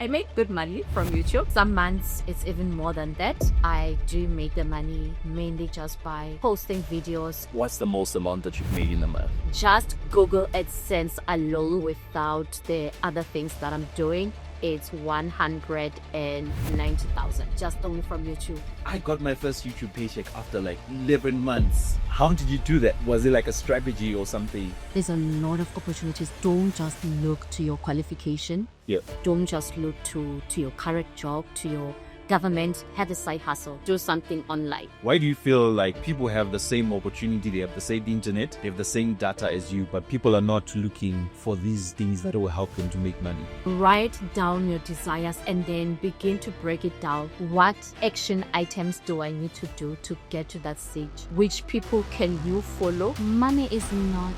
I make good money from YouTube. Some months it's even more than that. I do make the money mainly just by posting videos. What's the most amount that you've made in a month? Just Google AdSense alone without the other things that I'm doing. It's 190,000 just only from YouTube. I got my first YouTube paycheck after like 11 months. How did you do that? Was it like a strategy or something? There's a lot of opportunities. Don't just look to your qualification. Yeah. Don't just look to your current job, to your government. Have a side hustle. Do something online. Why do you feel like people have the same opportunity, they have the same internet, they have the same data as you, but people are not looking for these things that will help them to make money? Write down your desires and then begin to break it down. What action items do I need to do to get to that stage? Which people can you follow? Money is not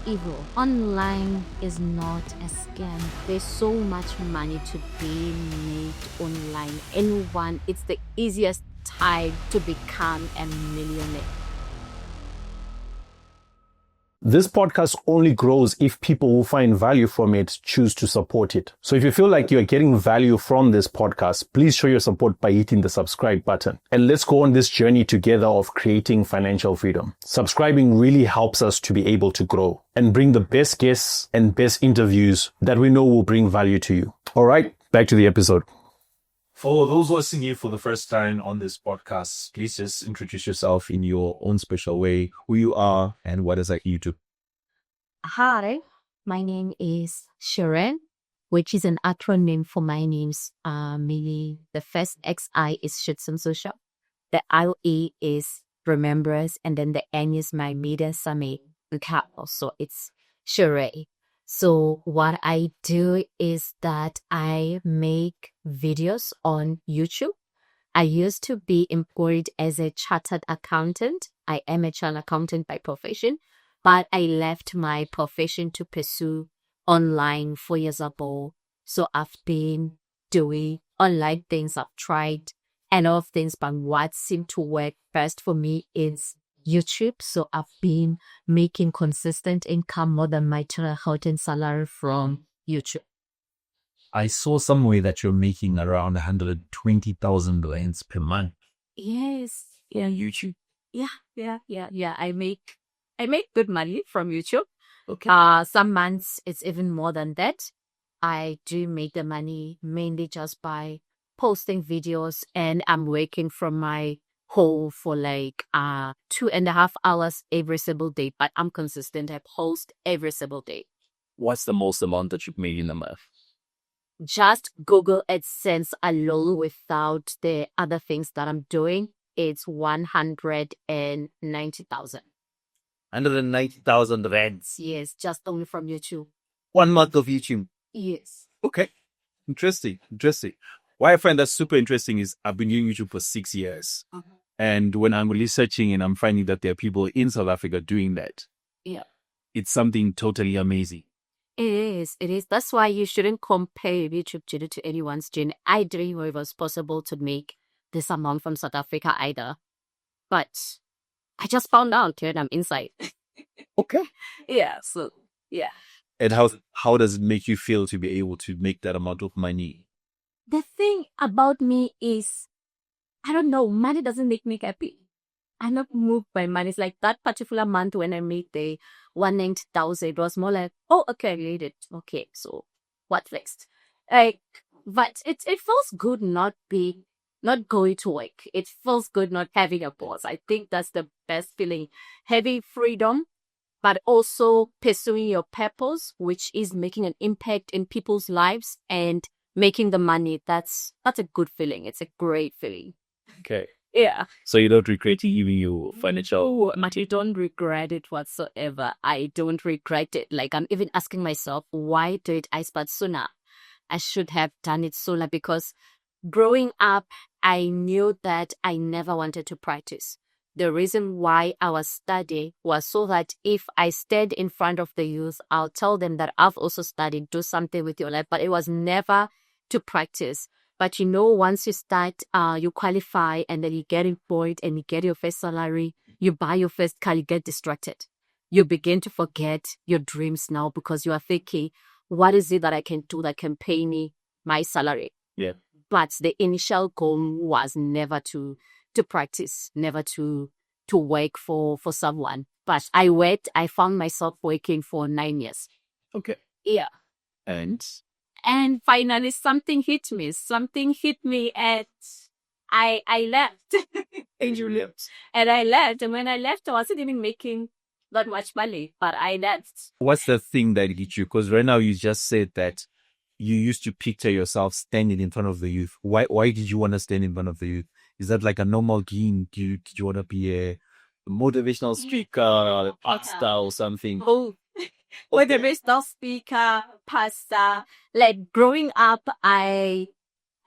evil. Online is not a scam. There's so much money to be made online. It's the easiest time to become a millionaire. This podcast only grows if people who find value from it choose to support it. So if you feel like you're getting value from this podcast, please show your support by hitting the subscribe button. And let's go on this journey together of creating financial freedom. Subscribing really helps us to be able to grow and bring the best guests and best interviews that we know will bring value to you. All right, back to the episode. For those listening in for the first time on this podcast, please just introduce yourself in your own special way, who you are and what is like YouTube. Hi, my name is Xiren, which is an acronym for my names. Meaning the first XI is Shitsum Social, the IE is Remembrance, and then the N is my media summit. So it's Xiren. So what I do is that I make videos on YouTube. I used to be employed as a chartered accountant. I am a chartered accountant by profession, but I left my profession to pursue online 4 years ago. So I've been doing online things. I've tried a lot of things, but what seemed to work best for me is YouTube. So I've been making consistent income more than my chartered accountant salary from YouTube. I saw somewhere that you're making around 120,000 rands per month. Yes. Yeah, YouTube. Yeah. I make good money from YouTube. Okay. Some months it's even more than that. I do make the money mainly just by posting videos, and I'm working from my home for like 2.5 hours every single day, but I'm consistent. I post every single day. What's the most amount that you've made in a month? Just Google AdSense alone without the other things that I'm doing. It's 190,000. 190,000 rands. Yes, just only from YouTube. 1 month of YouTube. Yes. Okay. Interesting. Why I find that super interesting is I've been doing YouTube for 6 years. Uh-huh. And when I'm researching and I'm finding that there are people in South Africa doing that, Yeah. it's something totally amazing. It is. That's why you shouldn't compare YouTube journey to anyone's journey. I didn't know it was possible to make this amount from South Africa either. But I just found out and I'm inside. Okay. Yeah, so, yeah. And how does it make you feel to be able to make that amount of money? The thing about me is, I don't know, money doesn't make me happy. I'm not moved by money. It's like that particular month when I made the 190,000, it was more like, oh, okay, I made it. Okay, so what next? But it feels good not going to work. It feels good not having a boss. I think that's the best feeling. Having freedom, but also pursuing your purpose, which is making an impact in people's lives and making the money. That's a good feeling. It's a great feeling. Okay. Yeah. So you don't regret even your financial... Oh, but I don't regret it whatsoever. I don't regret it. Like, I'm even asking myself, why did I start sooner? I should have done it sooner, because growing up, I knew that I never wanted to practice. The reason why I was studying was so that if I stayed in front of the youth, I'll tell them that I've also studied, do something with your life. But it was never to practice. But once you start, you qualify and then you get employed and you get your first salary, you buy your first car, you get distracted. You begin to forget your dreams now because you are thinking, what is it that I can do that can pay me my salary. Yeah. But the initial goal was never to practice, never to work for someone. But I found myself working for 9 years. Okay. Yeah. And And finally something hit me. Something hit me and I left. and you left. And I left. And when I left, I wasn't even making that much money, but I left. What's the thing that hit you? Because right now you just said that you used to picture yourself standing in front of the youth. Why did you want to stand in front of the youth? Is that like a normal dream? Did you want to be a motivational speaker or a pastor or something? Oh, motivational speaker, pastor. Like growing up, I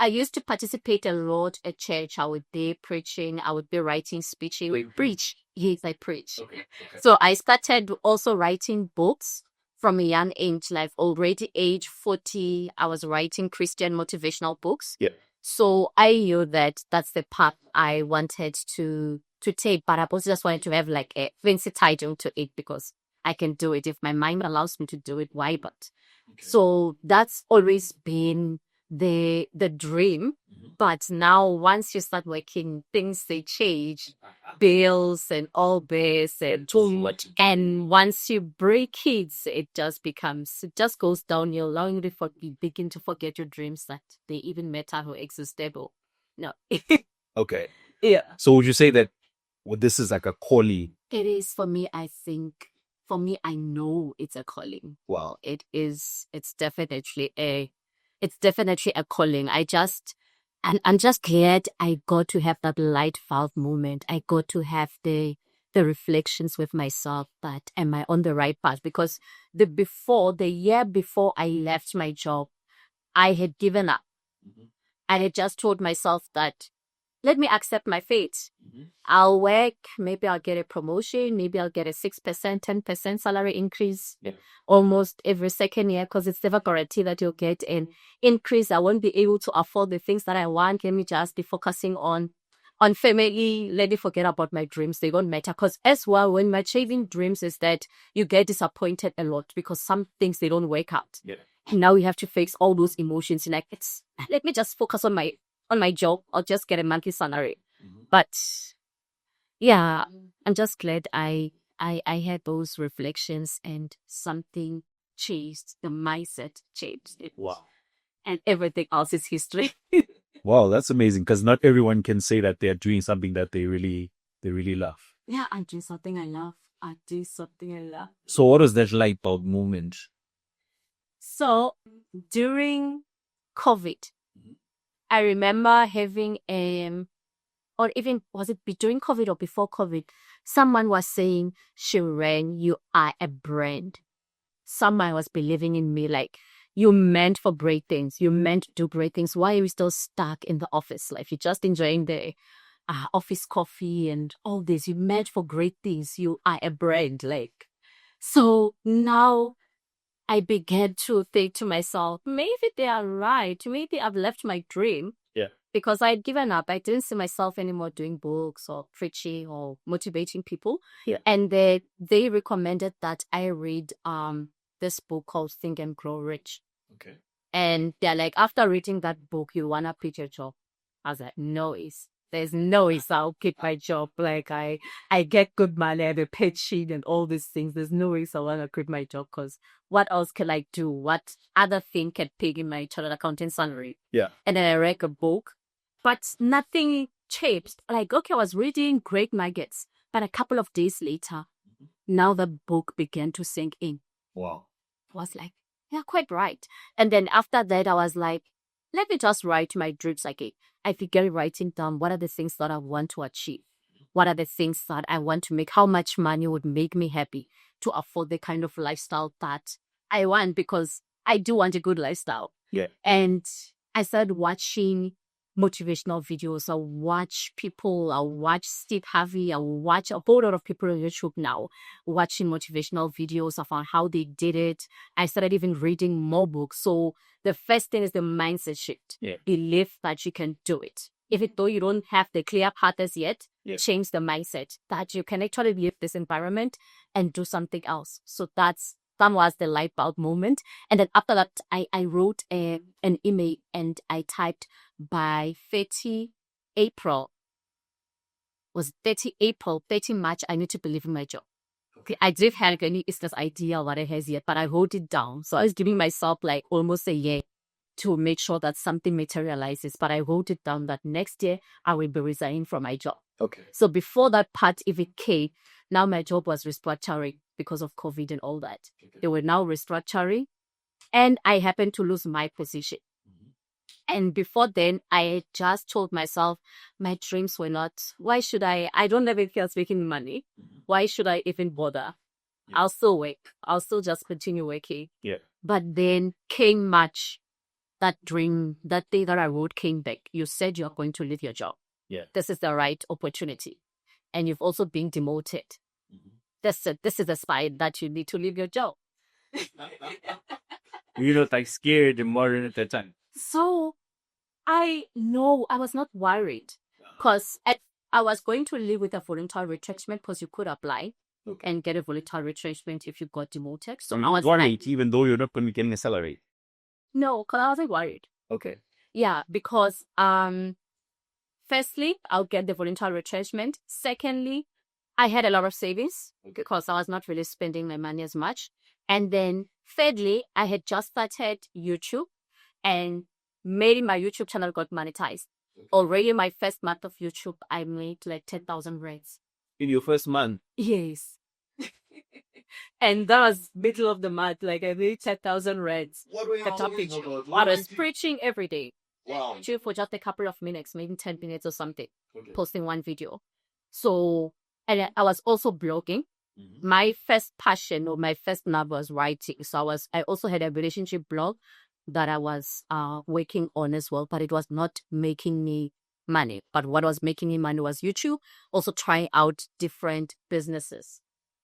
used to participate a lot at church. I would be preaching. I would be writing speeches. Preach. Yes, I preach. Okay. So I started also writing books from a young age, like already age 40, I was writing Christian motivational books. Yeah. So I knew that that's the path I wanted to take, but I also just wanted to have like a fancy title to it because I can do it. If my mind allows me to do it, why but? Okay. So that's always been the dream. But now once you start working, things they change, bills and all this and too much. And once you break kids, it just goes downhill. Long before you begin to forget your dreams that they even matter or existable. No. Okay. Yeah. So would you say that this is like a calling? It is for me, I think. For me, I know it's a calling. Wow. It is. It's definitely a calling. I'm just glad I got to have that light valve moment. I got to have the reflections with myself that am I on the right path? Because the year before I left my job, I had given up. I had just told myself that let me accept my fate. I'll work, maybe I'll get a promotion, maybe I'll get a 6%, 10% salary increase almost every second year because it's never guaranteed that you'll get an increase. I won't be able to afford the things that I want. Let me just be focusing on family. Let me forget about my dreams. They don't matter. Because as well, when my chasing dreams is that you get disappointed a lot because some things, they don't work out. Yeah. And now you have to face all those emotions. Like, let me just focus on my job. I'll just get a monthly salary. But yeah, I'm just glad I had those reflections and something changed. The mindset changed. Wow. And everything else is history. Wow, that's amazing because not everyone can say that they're doing something that they really love. Yeah, I'm doing something I love. I do something I love. So what was that light bulb moment? So during COVID, I remember having or even was it during COVID or before COVID, someone was saying, Xiren, you are a brand. Someone was believing in me, like, you're meant for great things. You're meant to do great things. Why are you still stuck in the office? Like, you're just enjoying the office coffee and all this. You're meant for great things. You are a brand. Like, so now I began to think to myself, maybe they are right. Maybe I've left my dream. Yeah. Because I had given up. I didn't see myself anymore doing books or preaching or motivating people. Yeah. And they recommended that I read this book called Think and Grow Rich. Okay. And they're like, after reading that book, you want to quit your job. I was like, there's no ways I'll keep my job. Like, I get good money, I have a paid sheet and all these things. There's no ways I want to quit my job because what else can I do? What other thing can pay in my chartered accountant salary? Yeah. And then I read a book, but nothing changed. Like, okay, I was reading great nuggets, but a couple of days later, now the book began to sink in. Wow. I was like, yeah, quite right. And then after that, I was like, let me just write my dreams. Like, I began writing down what are the things that I want to achieve. What are the things that I want to make? How much money would make me happy to afford the kind of lifestyle that I want? Because I do want a good lifestyle. Yeah. And I started watching motivational videos. I watch people. I watch Steve Harvey. I watch a whole lot of people on YouTube now watching motivational videos of how they did it. I started even reading more books. So the first thing is the mindset shift. Yeah. Believe that you can do it. Even though you don't have the clear path as yet, change the mindset that you can actually leave this environment and do something else. So that's that was the light bulb moment. And then after that, I wrote an email and I typed by 30 April, 30 March, I need to be leaving my job. Okay, I didn't have any business idea what it has yet, but I wrote it down. So I was giving myself like almost a year to make sure that something materializes. But I wrote it down that next year I will be resigning from my job. Okay. So before that part even came, now my job was restructuring because of COVID and all that. Okay. They were now restructuring and I happened to lose my position. And before then, I had just told myself my dreams were not, why should I don't have anything else making money. Why should I even bother? Yeah. I'll still work. I'll still just continue working. Yeah. But then came March, that dream, that day that I wrote came back. You said you're going to leave your job. Yeah. This is the right opportunity. And you've also been demoted. This is the sign that you need to leave your job. You're not like scared and worried at that time. So I was not worried because I was going to leave with a voluntary retrenchment because you could apply and get a voluntary retrenchment if you got demoted. So I was worried, even though you're not going to be getting a salary. No, because I wasn't worried. Okay. Yeah, because firstly, I'll get the voluntary retrenchment. Secondly, I had a lot of savings because I was not really spending my money as much. And then thirdly, I had just started YouTube and maybe my YouTube channel got monetized. Already my first month of YouTube, I made like 10,000 rands. In your first month? Yes. And that was middle of the month, like I made 10,000 rands. What were you talking about? I was preaching every day. Wow. For just a couple of minutes, maybe 10 minutes or something, posting one video. So, and I was also blogging. My first passion or my first love was writing. So I also had a relationship blog that I was working on as well, but it was not making me money. But what was making me money was YouTube, also trying out different businesses.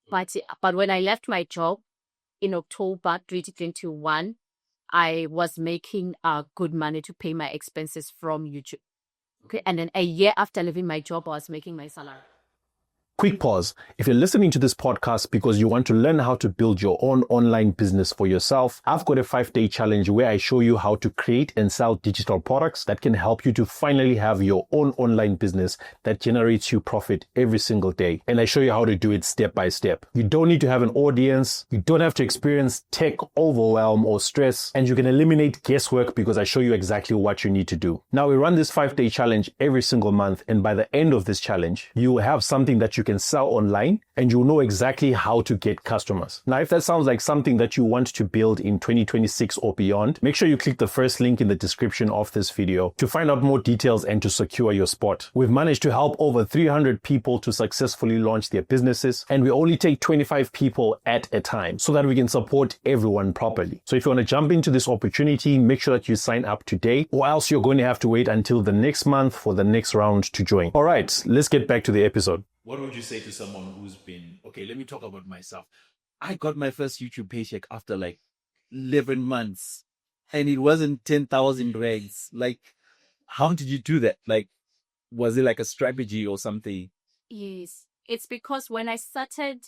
But when I left my job in October 2021, I was making good money to pay my expenses from YouTube. Okay, and then a year after leaving my job, I was making my salary. Quick pause. If you're listening to this podcast because you want to learn how to build your own online business for yourself, I've got a 5-day challenge where I show you how to create and sell digital products that can help you to finally have your own online business that generates you profit every single day. And I show you how to do it step by step. You don't need to have an audience. You don't have to experience tech overwhelm or stress, and you can eliminate guesswork because I show you exactly what you need to do. Now, we run this 5-day challenge every single month, and by the end of this challenge, you will have something that you can sell online and you'll know exactly how to get customers. Now, if that sounds like something that you want to build in 2026 or beyond, make sure you click the first link in the description of this video to find out more details and to secure your spot. We've managed to help over 300 people to successfully launch their businesses, and we only take 25 people at a time so that we can support everyone properly. So if you want to jump into this opportunity, make sure that you sign up today, or else you're going to have to wait until the next month for the next round to join. All right, let's get back to the episode. What would you say to someone who's been, okay, let me talk about myself. I got my first YouTube paycheck after like 11 months and it wasn't 10,000 rands. Like, how did you do that? Like, was it like a strategy or something? Yes. It's because when I started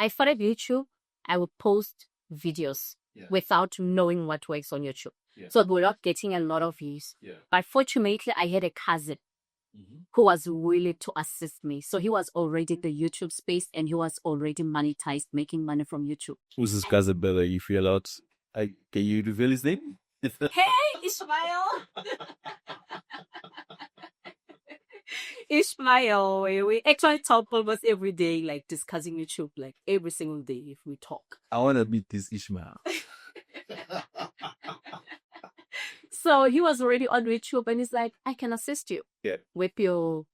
YouTube, I would post videos without knowing what works on YouTube. Yeah. So we're not getting a lot of views. Yeah. But fortunately, I had a cousin who was willing to assist me. So he was already in the YouTube space and he was already monetized, making money from YouTube. Who's this cousin, brother? If you're allowed, can you reveal his name? Hey, Ishmael! Ishmael, we actually talk almost every day, like discussing YouTube, like every single day if we talk. I want to meet this Ishmael. So he was already on YouTube and he's like, I can assist you with your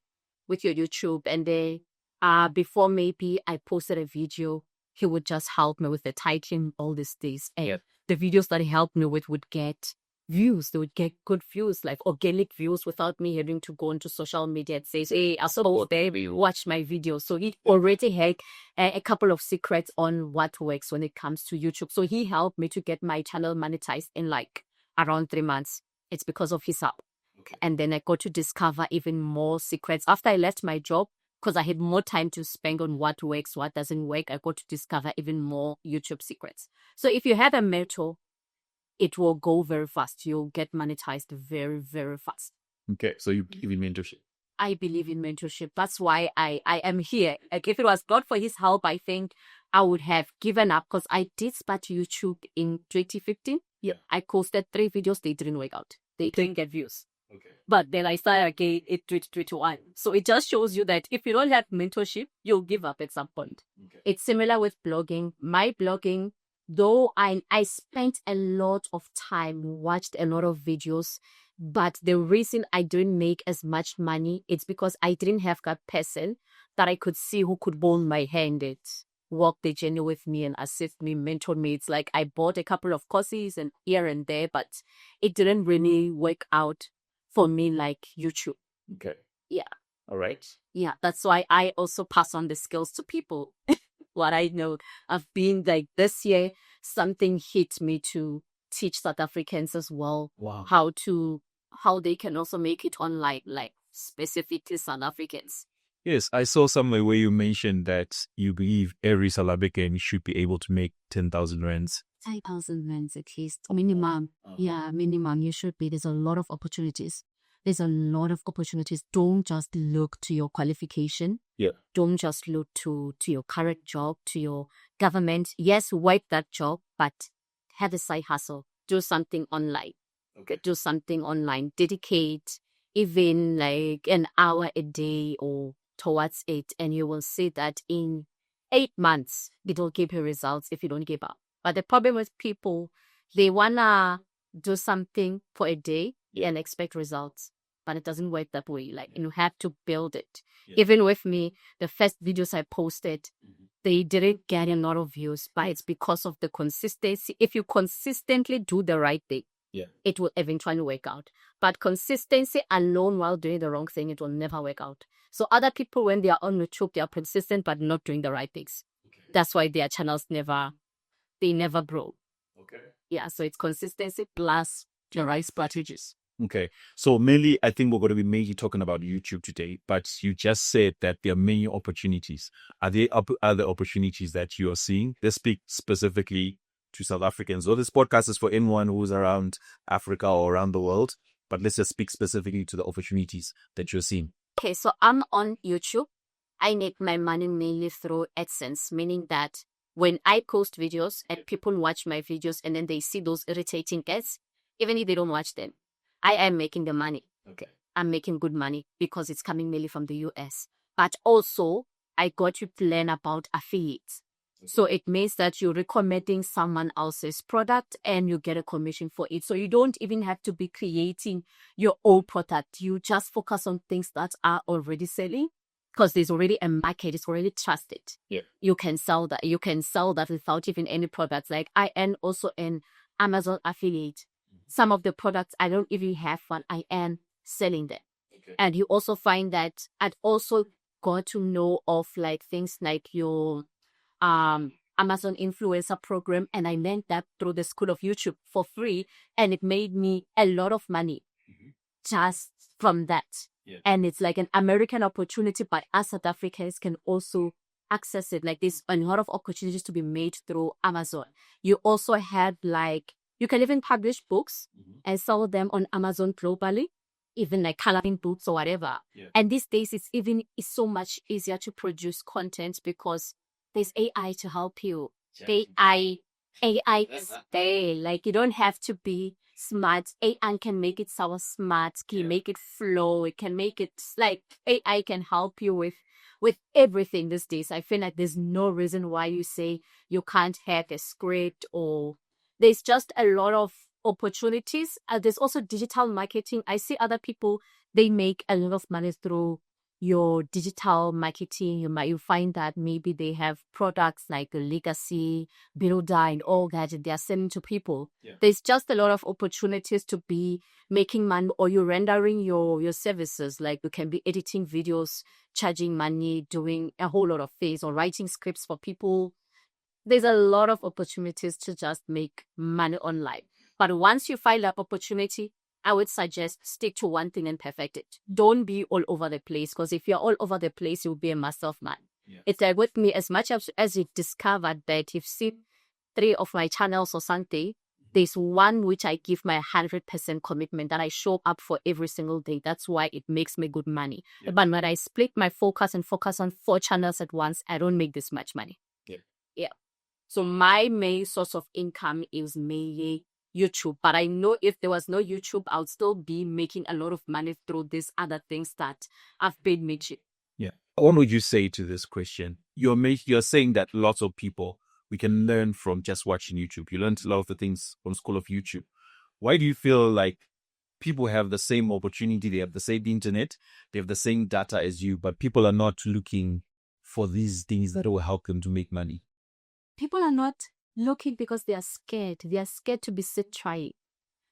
YouTube. And then before maybe I posted a video, he would just help me with the titling, all these things. And the videos that he helped me with would get views. They would get good views, like organic views without me having to go into social media and say, hey, I saw baby, watch my video. So he already had a couple of secrets on what works when it comes to YouTube. So he helped me to get my channel monetized in like around 3 months. It's because of his help. Okay. And then I got to discover even more secrets. After I left my job, because I had more time to spend on what works, what doesn't work. I got to discover even more YouTube secrets. So if you have a mentor, it will go very fast. You'll get monetized very, very fast. Okay, so you believe in mentorship. I believe in mentorship. That's why I am here. Like, if it was not for his help, I think I would have given up, because I did start YouTube in 2015. Yeah. I posted 3 videos. They didn't work out. They didn't get views. Okay. But then I started again in 2021. So it just shows you that if you don't have mentorship, you'll give up at some point. Okay. It's similar with blogging. My blogging, though I spent a lot of time, watched a lot of videos, but the reason I didn't make as much money, it's because I didn't have that person that I could see who could hold my hand and walk the journey with me and assist me, mentor me. It's like I bought a couple of courses and here and there, but it didn't really work out for me like YouTube. Okay. Yeah. All right. Yeah, that's why I also pass on the skills to people. What I know, I've been like, this year, something hit me to teach South Africans as well. Wow. How they can also make it online, like specifically South Africans. Yes, I saw somewhere where you mentioned that you believe every South African should be able to make 10,000 rands. 5,000 rands at least, minimum. Yeah, minimum. You should be. There's a lot of opportunities. Don't just look to your qualification. Yeah. Don't just look to your current job, to your government. Yes, wipe that job, but have a side hustle. Do something online. Okay. Do something online. Dedicate even like an hour a day or towards it, and you will see that in 8 months, it will give you results if you don't give up. But the problem with people, they wanna do something for a day and expect results. But it doesn't work that way. Like, you have to build it. Yeah. Even with me, the first videos I posted, they didn't get a lot of views, but it's because of the consistency. If you consistently do the right thing, it will eventually work out. But consistency alone while doing the wrong thing, it will never work out. So other people, when they are on YouTube, they are consistent but not doing the right things. Okay. That's why their channels never grow. Okay. Yeah, so it's consistency plus the right strategies. Okay. So mainly, I think we're going to be mainly talking about YouTube today, but you just said that there are many opportunities. Are there other opportunities that you are seeing? Let's speak specifically to South Africans. So this podcast is for anyone who's around Africa or around the world, but let's just speak specifically to the opportunities that you're seeing. Okay, so I'm on YouTube. I make my money mainly through AdSense, meaning that when I post videos and people watch my videos and then they see those irritating ads, even if they don't watch them, I am making the money. Okay. I'm making good money because it's coming mainly from the US. But also, I got to learn about affiliates. Okay. So it means that you're recommending someone else's product and you get a commission for it. So you don't even have to be creating your own product. You just focus on things that are already selling because there's already a market. It's already trusted. Yeah. You can sell that. You can sell that without even any products. Like I am also an Amazon affiliate. Some of the products, I don't even have one. I am selling them. Okay. And you also find that I'd also got to know of like things like your Amazon influencer program. And I learned that through the School of YouTube for free. And it made me a lot of money just from that. Yeah. And it's like an American opportunity, but us South Africans can also access it. Like there's a lot of opportunities to be made through Amazon. You also have like, you can even publish books and sell them on Amazon globally, even like coloring books or whatever. Yeah. And these days, it's so much easier to produce content because there's AI to help you. AI is there. Like you don't have to be smart. AI can make it sound smart. Can make it flow. It can make it like AI can help you with everything these days. I feel like there's no reason why you say you can't hack a script or. There's just a lot of opportunities. There's also digital marketing. I see other people, they make a lot of money through your digital marketing. You find that maybe they have products like a legacy, builder, and all that they are selling to people. Yeah. There's just a lot of opportunities to be making money, or you're rendering your services. Like you can be editing videos, charging money, doing a whole lot of things, or writing scripts for people. There's a lot of opportunities to just make money online. But once you find that opportunity, I would suggest stick to one thing and perfect it. Don't be all over the place, because if you're all over the place, you'll be a master of none. Yeah. It's like with me, as much as you discovered that you've seen 3 of my channels or something, there's one which I give my 100% commitment that I show up for every single day. That's why it makes me good money. Yeah. But when I split my focus and focus on 4 channels at once, I don't make this much money. Yeah. So my main source of income is mainly YouTube. But I know if there was no YouTube, I would still be making a lot of money through these other things that I've paid me to. Yeah. What would you say to this question? You're saying that lots of people, we can learn from just watching YouTube. You learned a lot of the things from school of YouTube. Why do you feel like people have the same opportunity, they have the same internet, they have the same data as you, but people are not looking for these things that will help them to make money? People are not looking because they are scared. They are scared to be sit trying.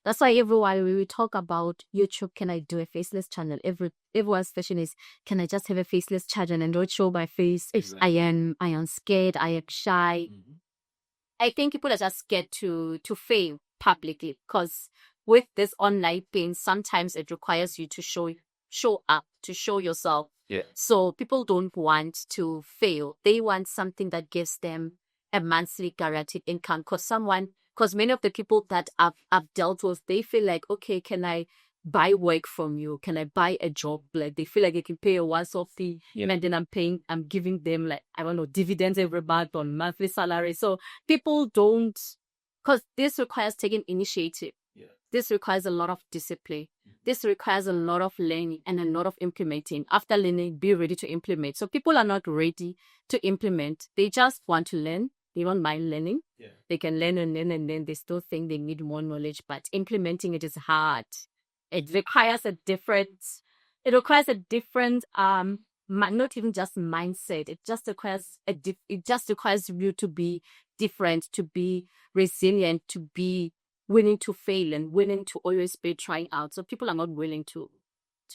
That's why everyone, when we talk about YouTube, can I do a faceless channel? Everyone's question is, can I just have a faceless channel and don't show my face? Exactly. I am scared. I am shy. Mm-hmm. I think people are just scared to fail publicly, because with this online thing, sometimes it requires you to show up, to show yourself. Yeah. So people don't want to fail. They want something that gives them a monthly guaranteed income, because many of the people that I've dealt with, they feel like, okay, can I buy work from you? Can I buy a job? Like, they feel like they can pay a once-off fee, and then I'm giving them, like, I don't know, dividends every month on monthly salary. So people don't, because this requires taking initiative. Yeah. This requires a lot of discipline. This requires a lot of learning and a lot of implementing. After learning, be ready to implement. So people are not ready to implement. They just want to learn. They don't mind learning. Yeah. They can learn and learn, and then they still think they need more knowledge, but implementing it is hard. It requires a different, not even just mindset. It just requires you to be different, to be resilient, to be willing to fail and willing to always be trying out. So people are not willing to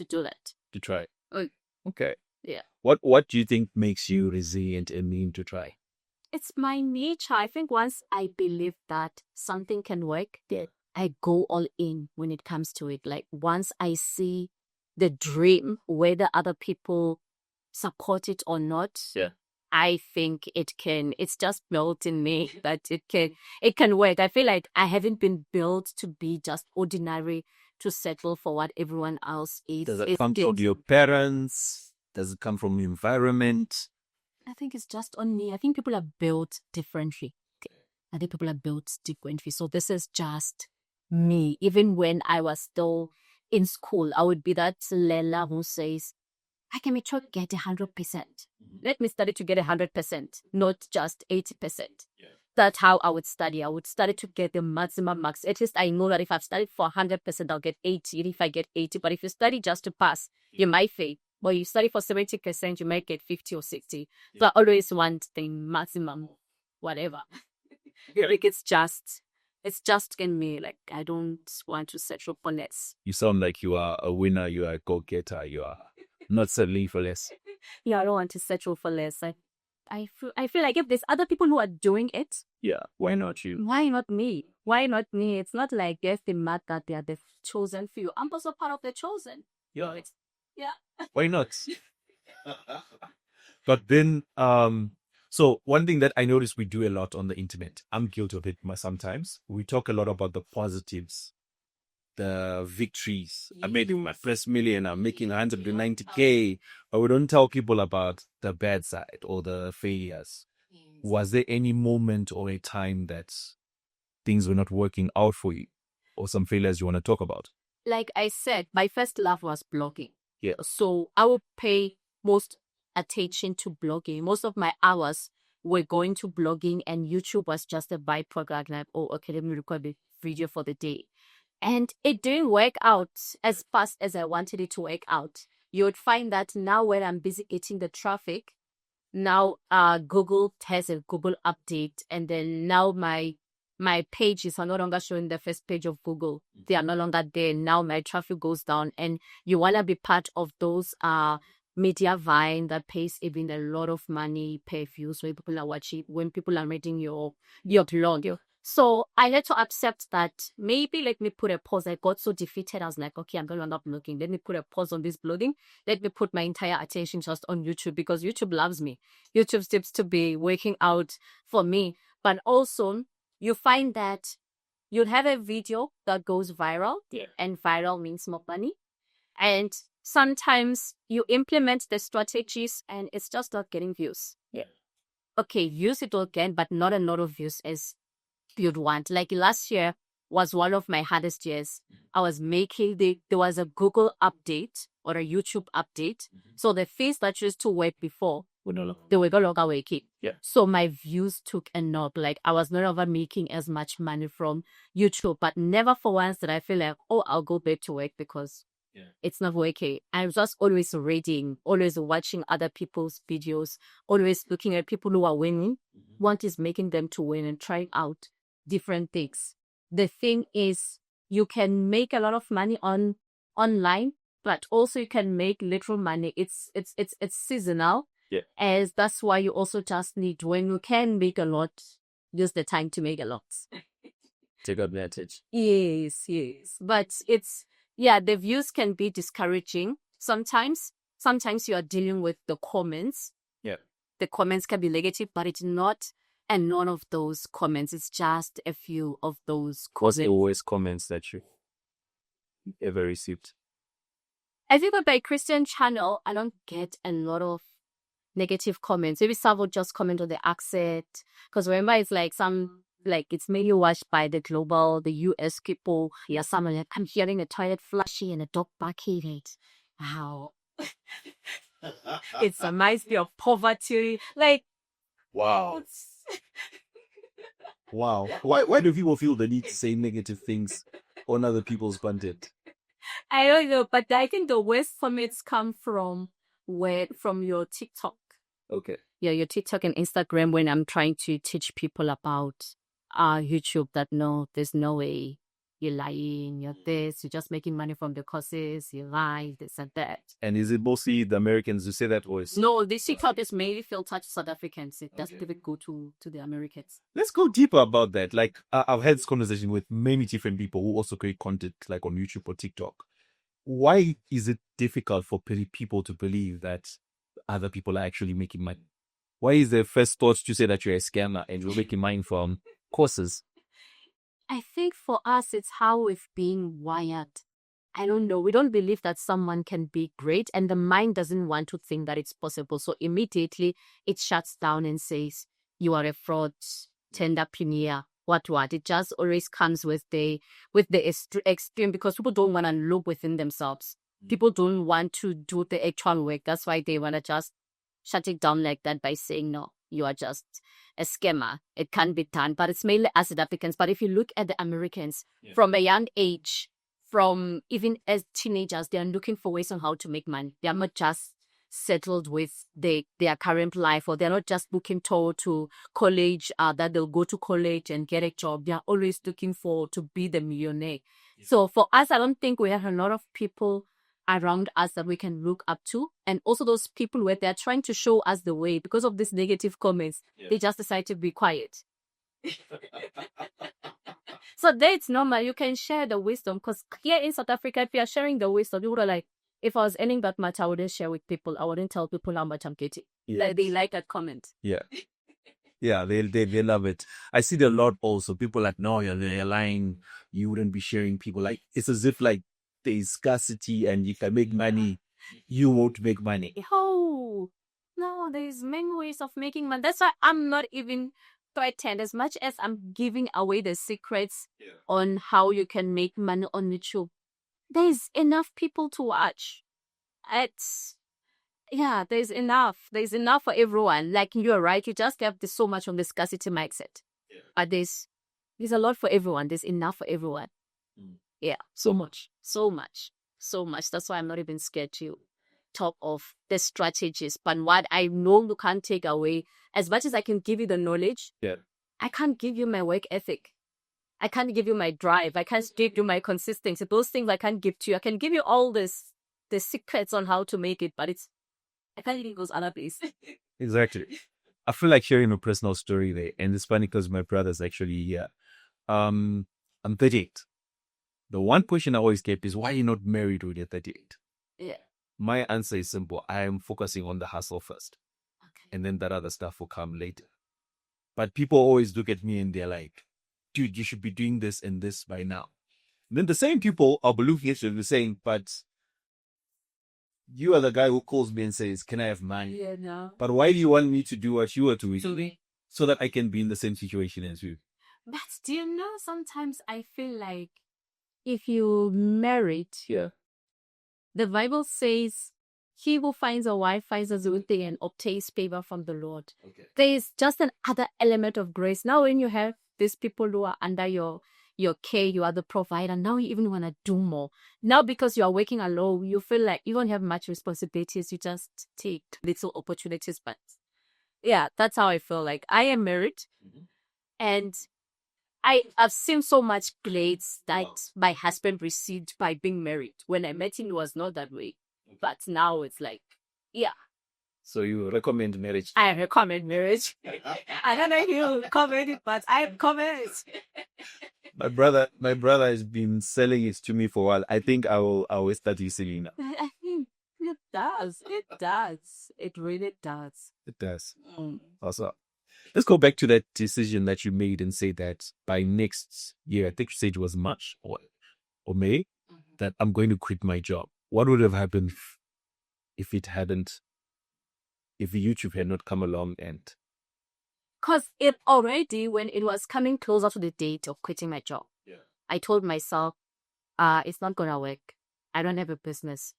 do that. To try. Oh. Okay. Yeah. What do you think makes you resilient and willing to try? It's my nature. I think once I believe that something can work, I go all in when it comes to it. Like, once I see the dream, whether other people support it or not, I think it's just built in me that it can work. I feel like I haven't been built to be just ordinary, to settle for what everyone else is. Does it come from your parents? Does it come from the environment? I think it's just on me. I think people are built differently. So this is just me. Even when I was still in school, I would be that Lela who says, I can get 100%. Let me study to get 100%, not just 80%. That's how I would study. I would study to get the maximum marks. At least I know that if I've studied for 100%, I'll get 80. If I get 80, but if you study just to pass, you might fail. But you study for 70%, you might get 50 or 60. So I always want the maximum, whatever. Like, it's just in me. Like, I don't want to settle for less. You sound like you are a winner. You are a go-getter. You are not settling for less. Yeah, I don't want to settle for less. I feel like if there's other people who are doing it, why not you? Why not me? Why not me? It's not like you have to mad that they are the chosen few. I'm also part of the chosen. Yeah. Yeah. Why not? But then, so one thing that I notice we do a lot on the internet, I'm guilty of it sometimes. We talk a lot about the positives, the victories. I made my first million, I'm making 190K, but we don't tell people about the bad side or the failures. Was there any moment or a time that things were not working out for you, or some failures you want to talk about? Like I said, my first love was blogging. Yeah. So I would pay most attention to blogging. Most of my hours were going to blogging, and YouTube was just a byproduct. Like, okay, let me record a video for the day. And it didn't work out as fast as I wanted it to work out. You would find that now when I'm busy getting the traffic, now Google has a Google update, and then now my pages are no longer showing the first page of Google. They are no longer there. Now my traffic goes down, and you want to be part of those media vine that pays even a lot of money per views when people are watching, when people are reading your blog. So I had to accept that maybe let me put a pause. I got so defeated. I was like, okay, I'm going to end up looking. Let me put a pause on this blogging. Let me put my entire attention just on YouTube because YouTube loves me. YouTube seems to be working out for me. But also, you find that you'll have a video that goes viral, and viral means more money. And sometimes you implement the strategies and it's just not getting views. Yeah. Okay, views it will get, but not a lot of views as you'd want. Like last year was one of my hardest years. I was making there was a Google update or a YouTube update. So the feeds that used to work before, they were no longer working. Yeah. So my views took a knock. Like I was no longer making as much money from YouTube, but never for once did I feel like, oh, I'll go back to work because it's not working. I was just always reading, always watching other people's videos, always looking at people who are winning. What is making them to win and trying out different things. The thing is, you can make a lot of money online, but also you can make little money. It's seasonal. Yeah. As that's why you also just need, when you can make a lot, use the time to make a lot. Take advantage. Yes. But the views can be discouraging sometimes. Sometimes you are dealing with the comments. Yeah. The comments can be negative, but it's not and none of those comments. It's just a few of those What's the comments. worst comments that you ever received? I think with my Christian channel, I don't get a lot of negative comments. Maybe some will just comment on the accent. Because remember, it's like it's mainly watched by the US people. Yeah, some are like, I'm hearing a toilet flushing and a dog barking. Wow. It reminds me of poverty. Like, Wow. Wow. Why do people feel the need to say negative things on other people's content? I don't know, but I think the worst comments come from your TikTok. Okay. Yeah, your TikTok and Instagram when I'm trying to teach people about YouTube that no, there's no way you're lying, you're this, you're just making money from the courses, you lie, this and that. And is it mostly the Americans who say that voice? No, this TikTok is mainly filtered to South Africans. It doesn't even go to the Americans. Let's go deeper about that. Like I've had this conversation with many different people who also create content like on YouTube or TikTok. Why is it difficult for people to believe that other people are actually making money? Why is the first thought to say that you're a scammer and you're making money from courses? I think for us, it's how we've been wired. I don't know. We don't believe that someone can be great, and the mind doesn't want to think that it's possible. So immediately it shuts down and says, you are a fraud, tenderpreneur, what. It just always comes with the extreme, because people don't want to look within themselves. People don't want to do the actual work. That's why they want to just shut it down like that by saying, no, you are just a scammer. It can't be done. But it's mainly as South Africans. But if you look at the Americans, from a young age, from even as teenagers, they are looking for ways on how to make money. They are not just settled with their current life, or they're not just looking to college, that they'll go to college and get a job. They are always looking to be the millionaire. So for us, I don't think we have a lot of people around us that we can look up to. And also those people where they're trying to show us the way, because of these negative comments, they just decide to be quiet. So that's normal. You can share the wisdom, because here in South Africa, if you are sharing the wisdom, people are like, if I was earning that much, I wouldn't share with people. I wouldn't tell people how much I'm getting. Yes. Like, they like that comment. Yeah. Yeah, they love it. I see it a lot also. People like, no, you're lying. You wouldn't be sharing people. Like, it's as if like there's scarcity and you can make money. You won't make money. Oh, no, there's many ways of making money. That's why I'm not even threatened. As much as I'm giving away the secrets on how you can make money on YouTube, there's enough people to watch. There's enough. There's enough for everyone. Like, you're right. You just have so much on the scarcity mindset. But there's a lot for everyone. There's enough for everyone. Yeah. So much. That's why I'm not even scared to talk of the strategies. But what I know you can't take away, as much as I can give you the knowledge, I can't give you my work ethic. I can't give you my drive. I can't give you my consistency. Those things I can't give to you. I can give you all the secrets on how to make it, but I can't even go other places. Exactly. I feel like sharing a personal story there. And it's funny because my brother's actually here. I'm 38. The one question I always get is, why are you not married when you're 38? Yeah. My answer is simple. I am focusing on the hustle first. Okay. And then that other stuff will come later. But people always look at me and they're like, dude, you should be doing this and this by now. And then the same people are looking at you and saying, but you are the guy who calls me and says, can I have money? Yeah, no. But why do you want me to do what you are doing? So that I can be in the same situation as you. But do you know, sometimes I feel like if you married, the Bible says, he who finds a wife finds a good thing and obtains favor from the Lord. Okay. There is just another element of grace. Now, when you have these people who are under your care, you are the provider. Now you even want to do more. Now, because you are working alone, you feel like you don't have much responsibilities. You just take little opportunities. But yeah, that's how I feel. Like, I am married, and I've seen so much grades that my husband received by being married. When I met him, it was not that way. But now it's like, yeah. So you recommend marriage? I recommend marriage. I don't know if you recommend it, but I recommend it. My brother has been selling it to me for a while. I think I will start using it now. I think it does. It does. It really does. It does. Mm. Also, let's go back to that decision that you made and say that by next year, I think you said it was March or May, that I'm going to quit my job. What would have happened if YouTube had not come along and... Because it already, when it was coming closer to the date of quitting my job, I told myself, it's not going to work. I don't have a business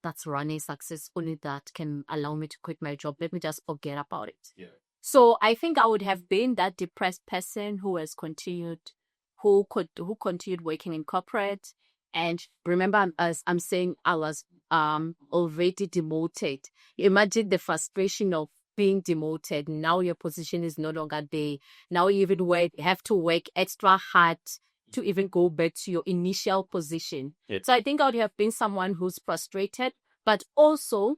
that's running successfully that can allow me to quit my job. Let me just forget about it. So I think I would have been that depressed person who continued working in corporate. And remember, as I'm saying, I was already demoted. Imagine the frustration of being demoted. Now your position is no longer there. Now you even have to work extra hard to even go back to your initial position. So I think I would have been someone who's frustrated, but also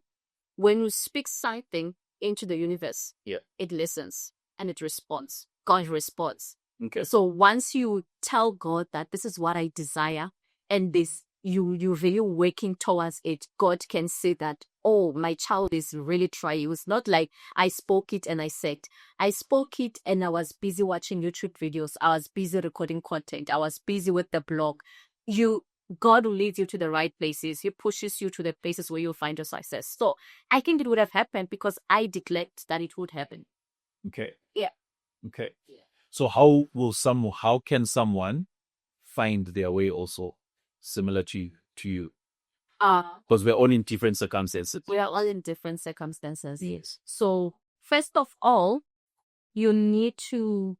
when you speak something into the universe, it listens and it responds. God responds. Okay. So once you tell God that this is what I desire, and this you're really working towards it, God can say that, oh, my child is really trying. It was not like I spoke it and I said. I spoke it and I was busy watching YouTube videos. I was busy recording content. I was busy with the blog. God will lead you to the right places. He pushes you to the places where you'll find your success. So I think it would have happened because I declared that it would happen. Okay. Yeah. Okay. Yeah. So how can someone find their way also similar to you? Because we're all in different circumstances. We are all in different circumstances. Yes. So first of all, you need to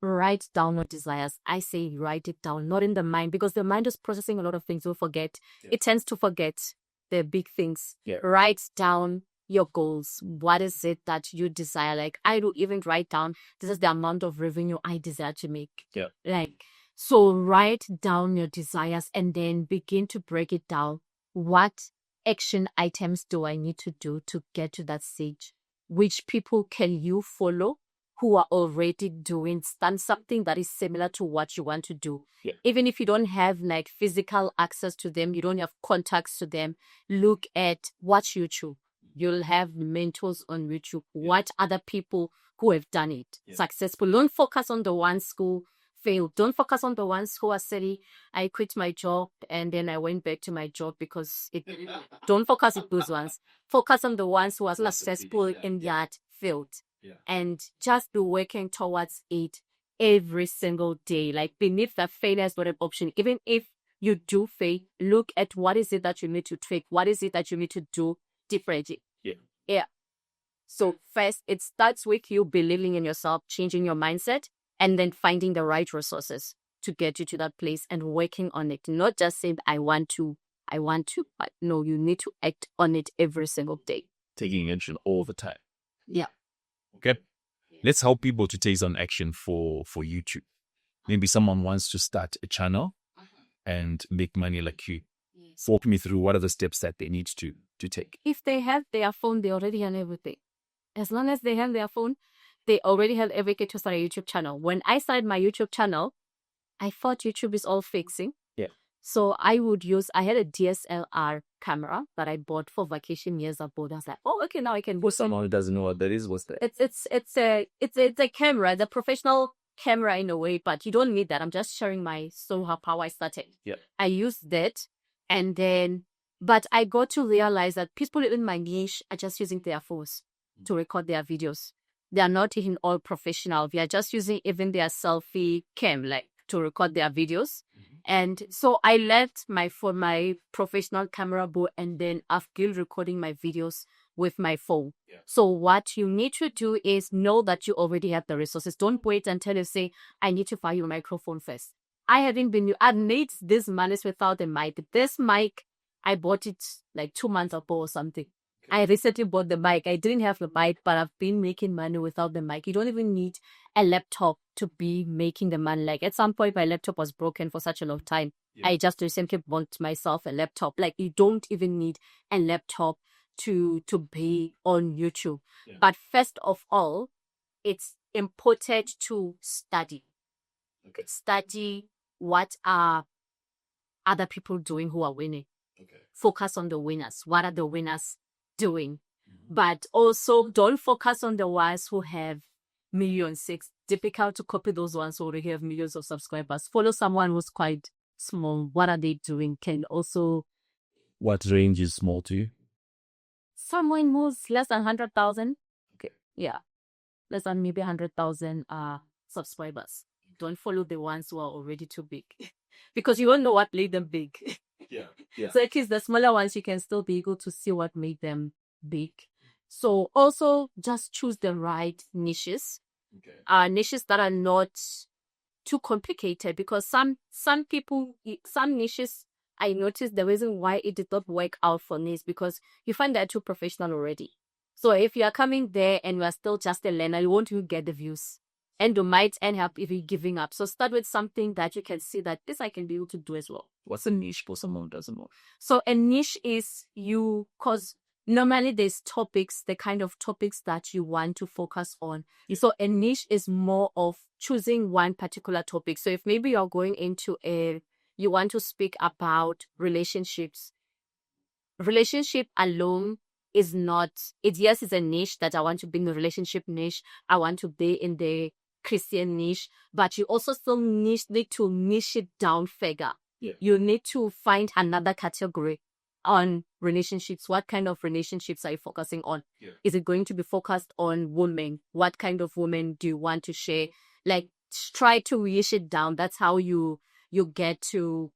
write down your desires. I say write it down, not in the mind, because the mind is processing a lot of things. You'll forget. It tends to forget the big things. Write down your goals. What is it that you desire? Like, I do even write down, this is the amount of revenue I desire to make. So write down your desires and then begin to break it down. What action items do I need to do to get to that stage? Which people can you follow who are already doing something that is similar to what you want to do? Even if you don't have like physical access to them, you don't have contacts to them, watch YouTube. You'll have mentors on YouTube. Watch other people who have done it successful. Don't focus on the ones who failed. Don't focus on the ones who are saying, I quit my job and then I went back to my job because don't focus on those ones. Focus on the ones who are successful in that field. And just be working towards it every single day. Like, beneath that failure is not an option. Even if you do fail, look at what is it that you need to tweak. What is it that you need to do differently? So first, it starts with you believing in yourself, changing your mindset, and then finding the right resources to get you to that place and working on it. Not just saying, I want to, but no, you need to act on it every single day. Taking action all the time. Yeah. Okay. Let's help people to take some action for YouTube. Maybe someone wants to start a channel and make money like you. Walk me through what are the steps that they need to take. If they have their phone, they already have everything. As long as they have their phone, they already have everything to start a YouTube channel. When I started my YouTube channel, I thought YouTube is all fixing. Yeah. So I had a DSLR camera that I bought for vacation years ago. I was like, oh, okay, now I can. For someone who doesn't know what that is, what's that? It's a camera. It's a professional camera in a way, but you don't need that. I'm just sharing how I started. Yeah. I used that, and then, but I got to realize that people in my niche are just using their phones to record their videos. They are not even all professional. They are just using even their selfie cam to record their videos. And so I left my professional camera board, and then I've been recording my videos with my phone. Yeah. So what you need to do is know that you already have the resources. Don't wait until you say, I need to buy your microphone first. I made this money without a mic. This mic, I bought it like 2 months ago or something. I recently bought the mic. I didn't have the mic, but I've been making money without the mic. You don't even need a laptop to be making the money. Like at some point, my laptop was broken for such a long time. Yeah. I just recently bought myself a laptop. Like you don't even need a laptop to be on YouTube. Yeah. But first of all, it's important to study. Okay. Study what are other people doing who are winning. Okay. Focus on the winners. What are the winners doing? Mm-hmm. But also don't focus on the ones who have millions. It's difficult to copy those ones who already have millions of subscribers. Follow someone who's quite small. What are they doing? Can also... What range is small to you? Someone who's less than 100,000. Okay. Yeah. Less than maybe 100,000 subscribers. Don't follow the ones who are already too big. Because you won't know what made them big. Yeah. So at least the smaller ones, you can still be able to see what made them big. So also just choose the right niches. Okay. Niches that are not too complicated, because some niches, I noticed the reason why it did not work out for me is because you find that too professional already. So if you are coming there and you are still just a learner, you won't even get the views. And you might end up even giving up. So start with something that you can see that this I can be able to do as well. What's a niche for someone who doesn't know? So a niche is because normally there's topics, the kind of topics that you want to focus on. Yeah. So a niche is more of choosing one particular topic. So if maybe you're going into you want to speak about relationships. Relationship alone is not, it's a niche that I want to be in the relationship niche. I want to be in the Christian niche, but you also still need to niche it down further. Yeah. You need to find another category on relationships. What kind of relationships are you focusing on? Yeah. Is it going to be focused on women? What kind of women do you want to share? Like, try to niche it down. That's how you get to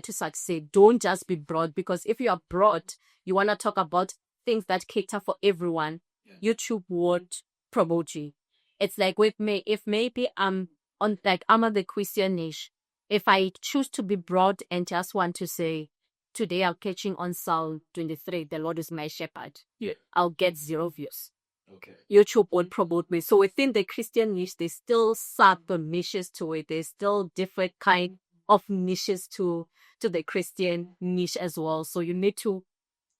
succeed. Don't just be broad, because if you are broad, you want to talk about things that cater for everyone. Yeah. YouTube won't promote you. It's like with me, if maybe I'm on the Christian niche, if I choose to be broad and just want to say, today I'm catching on Psalm 23, the Lord is my shepherd, yeah, I'll get 0 views. Okay. YouTube won't promote me. So within the Christian niche, there's still sub niches to it. There's still different kind of niches to the Christian niche as well. So you need to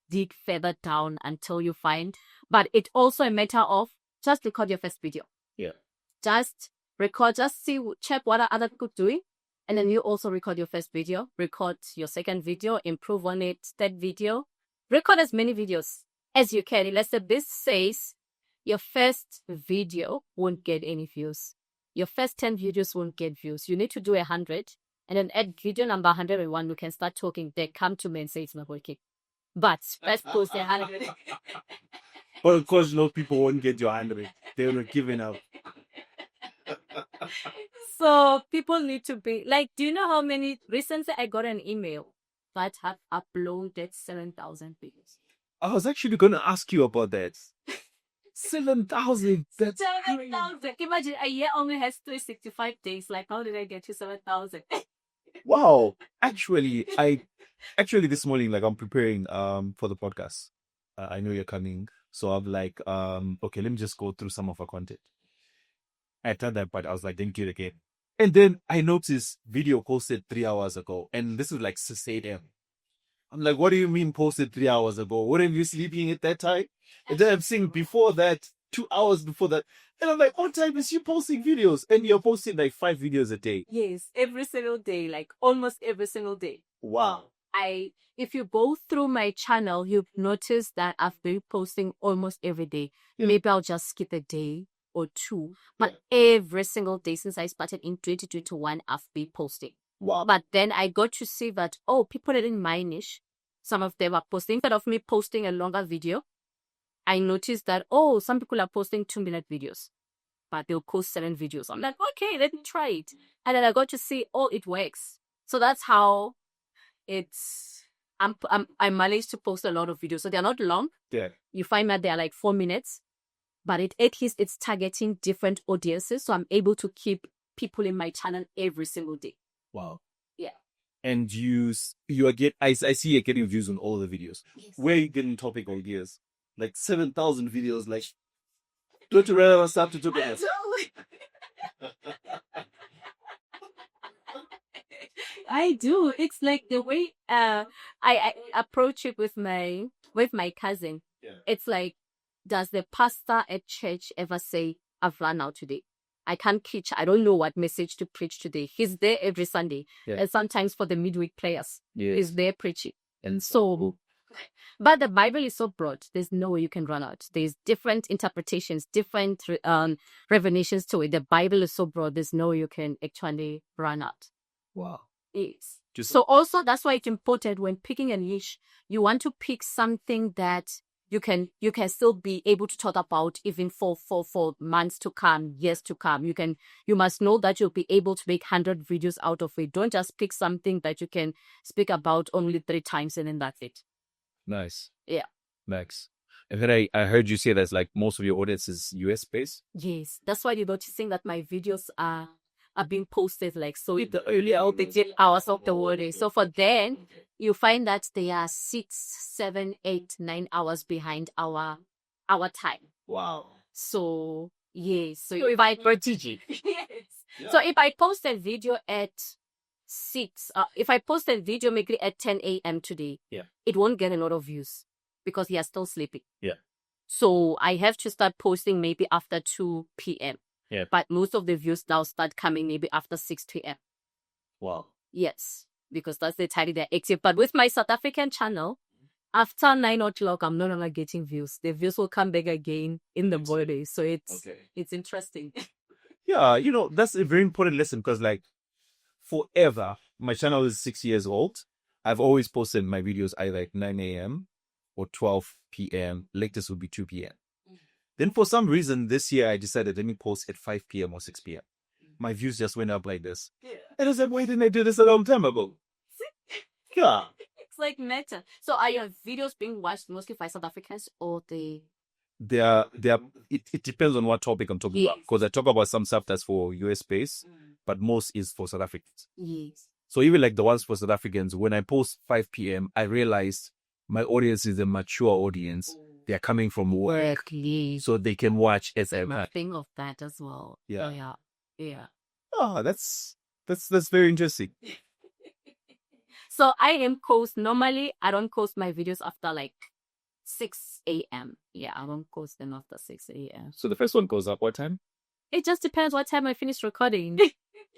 dig further down until you find. But it's also a matter of just record your first video. Yeah. Just record, check what are other people doing. And then you also record your first video, record your second video, improve on it, third video. Record as many videos as you can. Let's say this says your first video won't get any views. Your first 10 videos won't get views. You need to do 100. And then at video number 101, we can start talking. They come to me and say it's not working. But first post 100. But of course, people won't get your 100. They will give up. So people need to be like, do you know how many? Recently, I got an email that had uploaded 7,000 videos. I was actually going to ask you about that. 7,000. That's 7,000. Imagine a year only has 365 days. Like, how did I get to 7,000? Wow. Actually, this morning, I'm preparing for the podcast. I know you're coming. So I'm like, okay, let me just go through some of our content. I tried that, but I was like, thank you again. And then I noticed video posted 3 hours ago. And this is like 6 a.m. I'm like, what do you mean posted 3 hours ago? Weren't you sleeping at that time? And then I'm seeing before that, 2 hours before that, And I'm like, what time is you posting videos? And you're posting like 5 videos a day. Yes, every single day, like almost every single day. Wow. If you go through my channel, you've noticed that I've been posting almost every day. Yeah. Maybe I'll just skip a day or two, but every single day since I started in 2021, I've been posting. Wow. But then I got to see that, people are in my niche. Some of them are posting. Instead of me posting a longer video, I noticed that, some people are posting 2-minute videos, but they'll post 7 videos. I'm like, okay, let me try it. And then I got to see, it works. So that's how I managed to post a lot of videos. So they're not long. Yeah. You find that they're like 4 minutes, but at least it's targeting different audiences. So I'm able to keep people in my channel every single day. Wow. Yeah. And I see you're getting views on all the videos. Yes. Where are you getting topic ideas? Like 7,000 videos, like, don't you rather start to talk about it? I do. It's like the way I approach it with my cousin. Yeah. It's like, does the pastor at church ever say, I've run out today? I can't preach. I don't know what message to preach today. He's there every Sunday. Yeah. And sometimes for the midweek prayers, Yes. he's there preaching. And so, but the Bible is so broad. There's no way you can run out. There's different interpretations, different revelations to it. The Bible is so broad. There's no way you can actually run out. Wow. Yes. Just- So also that's why it's important when picking a niche, you want to pick something that you can still be able to talk about even for months to come, years to come. You must know that you'll be able to make 100 videos out of it. Don't just pick something that you can speak about only 3 times and then that's it. Nice. Yeah. Max. And then I heard you say that like most of your audience is US based. Yes. That's why you're noticing that my videos are being posted like so in the early hours of the world. So for them, you find that they are 6, 7, 8, 9 hours behind our time. Wow. So yes. So if I strategy. yes. Yeah. So if I post a video at 6, if I post a video maybe at 10 a.m. today, Yeah. it won't get a lot of views because you are still sleeping. Yeah. So I have to start posting maybe after 2 p.m. Yeah. But most of the views now start coming maybe after 6 p.m. Wow. Yes, because that's the time they're active. But with my South African channel, after 9 o'clock, I'm no longer getting views. The views will come back again in the morning. So it's interesting. Yeah, that's a very important lesson because like forever, my channel is 6 years old. I've always posted my videos either at 9 a.m. or 12 p.m. Latest would be 2 p.m. Then for some reason this year I decided let me post at 5 p.m. or 6 p.m. My views just went up like this. Yeah. And I was like, why didn't I do this a long time ago? Yeah. It's like meta. So are your videos being watched mostly by South Africans or It depends on what topic I'm talking about. Yes. Because I talk about some stuff that's for US based, but most is for South Africans. Yes. So even like the ones for South Africans, when I post 5 p.m., I realized my audience is a mature audience. They're coming from work, so they can watch as a Think of that as well. Yeah. Oh, yeah. Yeah. Oh, that's very interesting. So I am post normally. I don't post my videos after like 6 a.m. Yeah, I don't post them after 6 a.m. So the first one goes up what time? It just depends what time I finish recording.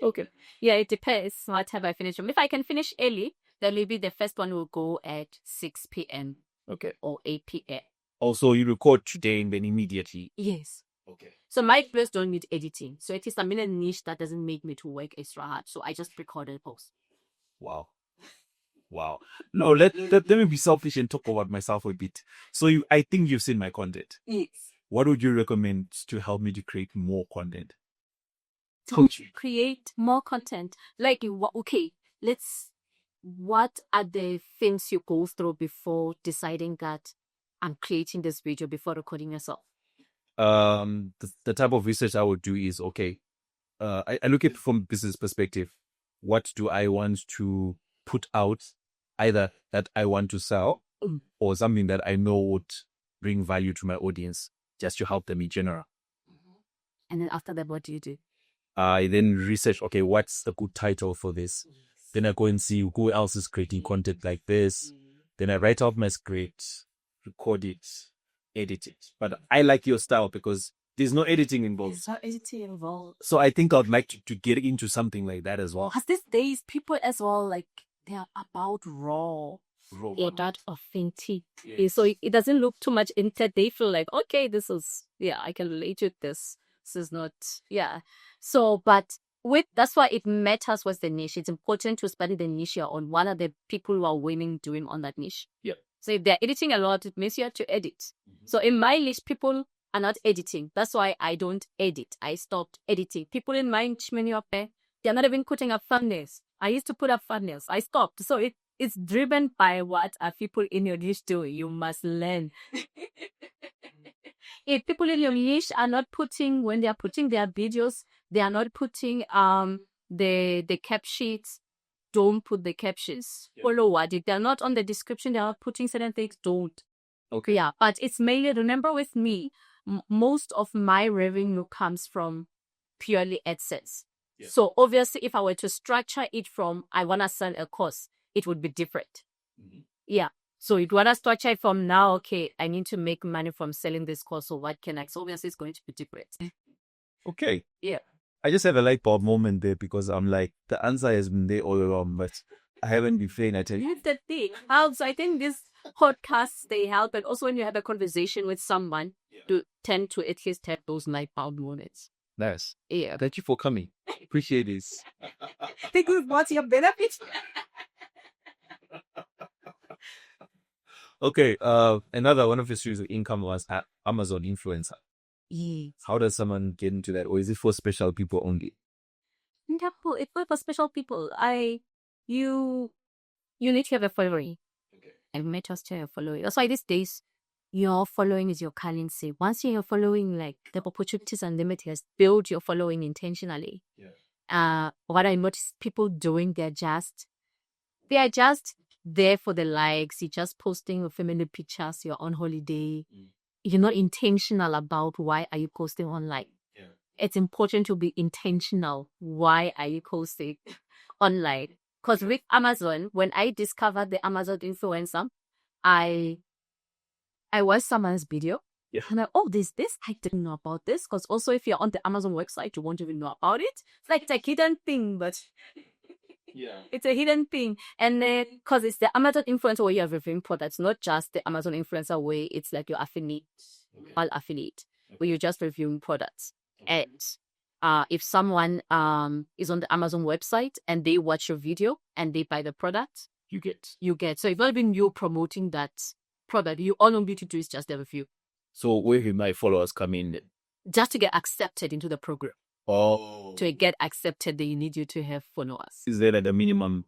Okay. Yeah, it depends what time I finish. If I can finish early, then maybe the first one will go at 6 p.m. Okay. or 8 p.m. Also, you record today and then immediately. Yes. Okay. So my videos don't need editing. So at least I'm in a niche that doesn't make me to work extra hard. So I just record and post. Wow. Wow. No, let me be selfish and talk about myself a bit. So I think you've seen my content. Yes. What would you recommend to help me to create more content? To create more content. Like, okay, what are the things you go through before deciding that I'm creating this video before recording yourself? The type of research I would do is, okay, I look at it from business perspective. What do I want to put out? Either that I want to sell or something that I know would bring value to my audience just to help them in general. And then after that, what do you do? I then research, okay, what's a good title for this? Yes. Then I go and see who else is creating content like this. Then I write out my script, record it, edit it. But I like your style because There's no editing involved. There's no editing involved. So I think I'd like to get into something like that as well. Because these days, people as well, like, they are about raw. Yeah, that authentic. Yes. So it doesn't look too much intent. They feel like, okay, this is, I can relate to this. This is not, So, but that's why it matters what's the niche. It's important to study the niche you're on. What are the people who are winning doing on that niche? Yeah. So if they're editing a lot, it means you have to edit. So in my niche, people are not editing. That's why I don't edit. I stopped editing. People in my niche, they're not even putting up thumbnails. I used to put up thumbnails. I stopped. So it's driven by what are people in your niche doing. You must learn. If people in your niche are not putting, when they are putting their videos, they are not putting the cap sheets, don't put the captions. Follow what? If they're not on the description, they are putting certain things, don't. Okay. Yeah, but it's mainly, remember with me, most of my revenue comes from purely AdSense. Yeah. So obviously, if I were to structure it from, I want to sell a course, it would be different. Yeah. So if you want to structure it from now, okay, I need to make money from selling this course, so what can I? So obviously, it's going to be different. Okay. Yeah. I just have a light bulb moment there because I'm like, the answer has been there all along, but I haven't been paying attention. That's the thing. Helps. I think these podcasts, they help. And also when you have a conversation with someone, to tend to at least have those light bulb moments. Nice. Yeah. Thank you for coming. Appreciate this. Think what's your benefit? Okay. Another one of your streams of income was Amazon influencer. Yeah. How does someone get into that, or is it for special people only? It's not for special people. You need to have a following. Okay. And matters to have a following. That's why these days, your following is your currency. Once you're following, like, the opportunities and limited, build your following intentionally. Yeah. What I notice people doing, they are just there for the likes. You're just posting your family pictures. You're on holiday. You're not intentional about why are you posting online. Yeah. It's important to be intentional. Why are you posting online? Because with Amazon, when I discovered the Amazon influencer, I watched someone's video. Yeah. And this, I didn't know about this. Because also if you're on the Amazon website, you won't even know about it. It's like a hidden thing, but it's a hidden thing. And because it's the Amazon influencer where you are reviewing products, not just the Amazon influencer way. It's like your affiliate, where you're just reviewing products. Okay. And if someone is on the Amazon website and they watch your video and they buy the product, you get. So if not even you promoting that product, you all you need to do is just the review. So where will my followers come in? Just to get accepted into the program. Oh. To get accepted, they need you to have followers. Is there like a minimum?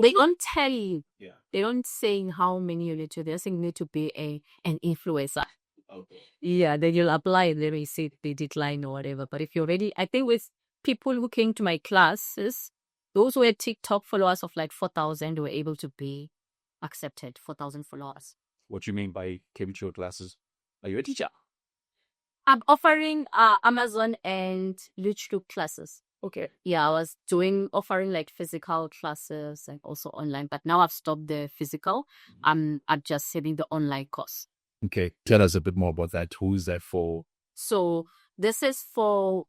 They don't tell you. Yeah. They don't say how many you need to. They're saying you need to be an influencer. Okay. Yeah, then you'll apply and they may say they decline or whatever. But if you're ready, I think with people who came to my classes, those who had TikTok followers of like 4,000 were able to be accepted, 4,000 followers. What you mean by came to your classes? Are you a teacher? I'm offering Amazon and YouTube classes. Okay. Yeah, I was offering like physical classes and also online, but now I've stopped the physical. I'm just selling the online course. Okay. Tell us a bit more about that. Who is that for? So this is for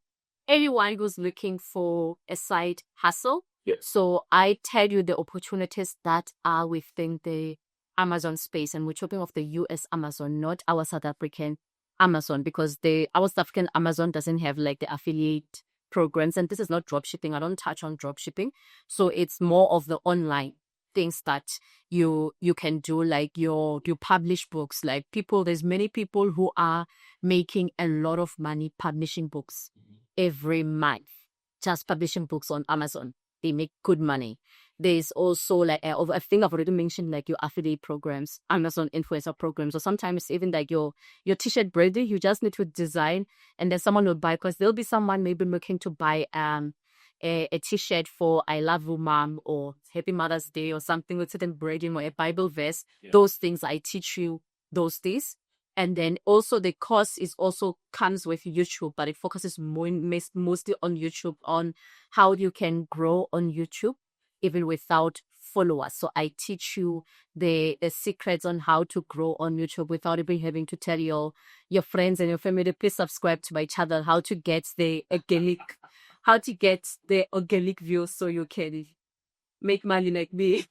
anyone who's looking for a side hustle. Yes. So I tell you the opportunities that are within the Amazon space, and we're talking of the US Amazon, not our South African Amazon, because our South African Amazon doesn't have like the affiliate programs, and this is not drop shipping. I don't touch on drop shipping. So it's more of the online things that you can do, like you publish books. Like there's many people who are making a lot of money publishing books every month, just publishing books on Amazon. They make good money. There's also like, I think I've already mentioned like your affiliate programs, Amazon influencer programs, or sometimes even like your t-shirt branding. You just need to design and then someone will buy, because there'll be someone maybe looking to buy a t-shirt for I love you mom or Happy Mother's Day or something with certain branding or a Bible verse. Yeah. Those things I teach you those days. And then also the course comes with YouTube, but it focuses mostly on YouTube, on how you can grow on YouTube even without followers. So I teach you the secrets on how to grow on YouTube without even having to tell your friends and your family, please subscribe to my channel, how to get the organic views so you can make money like me.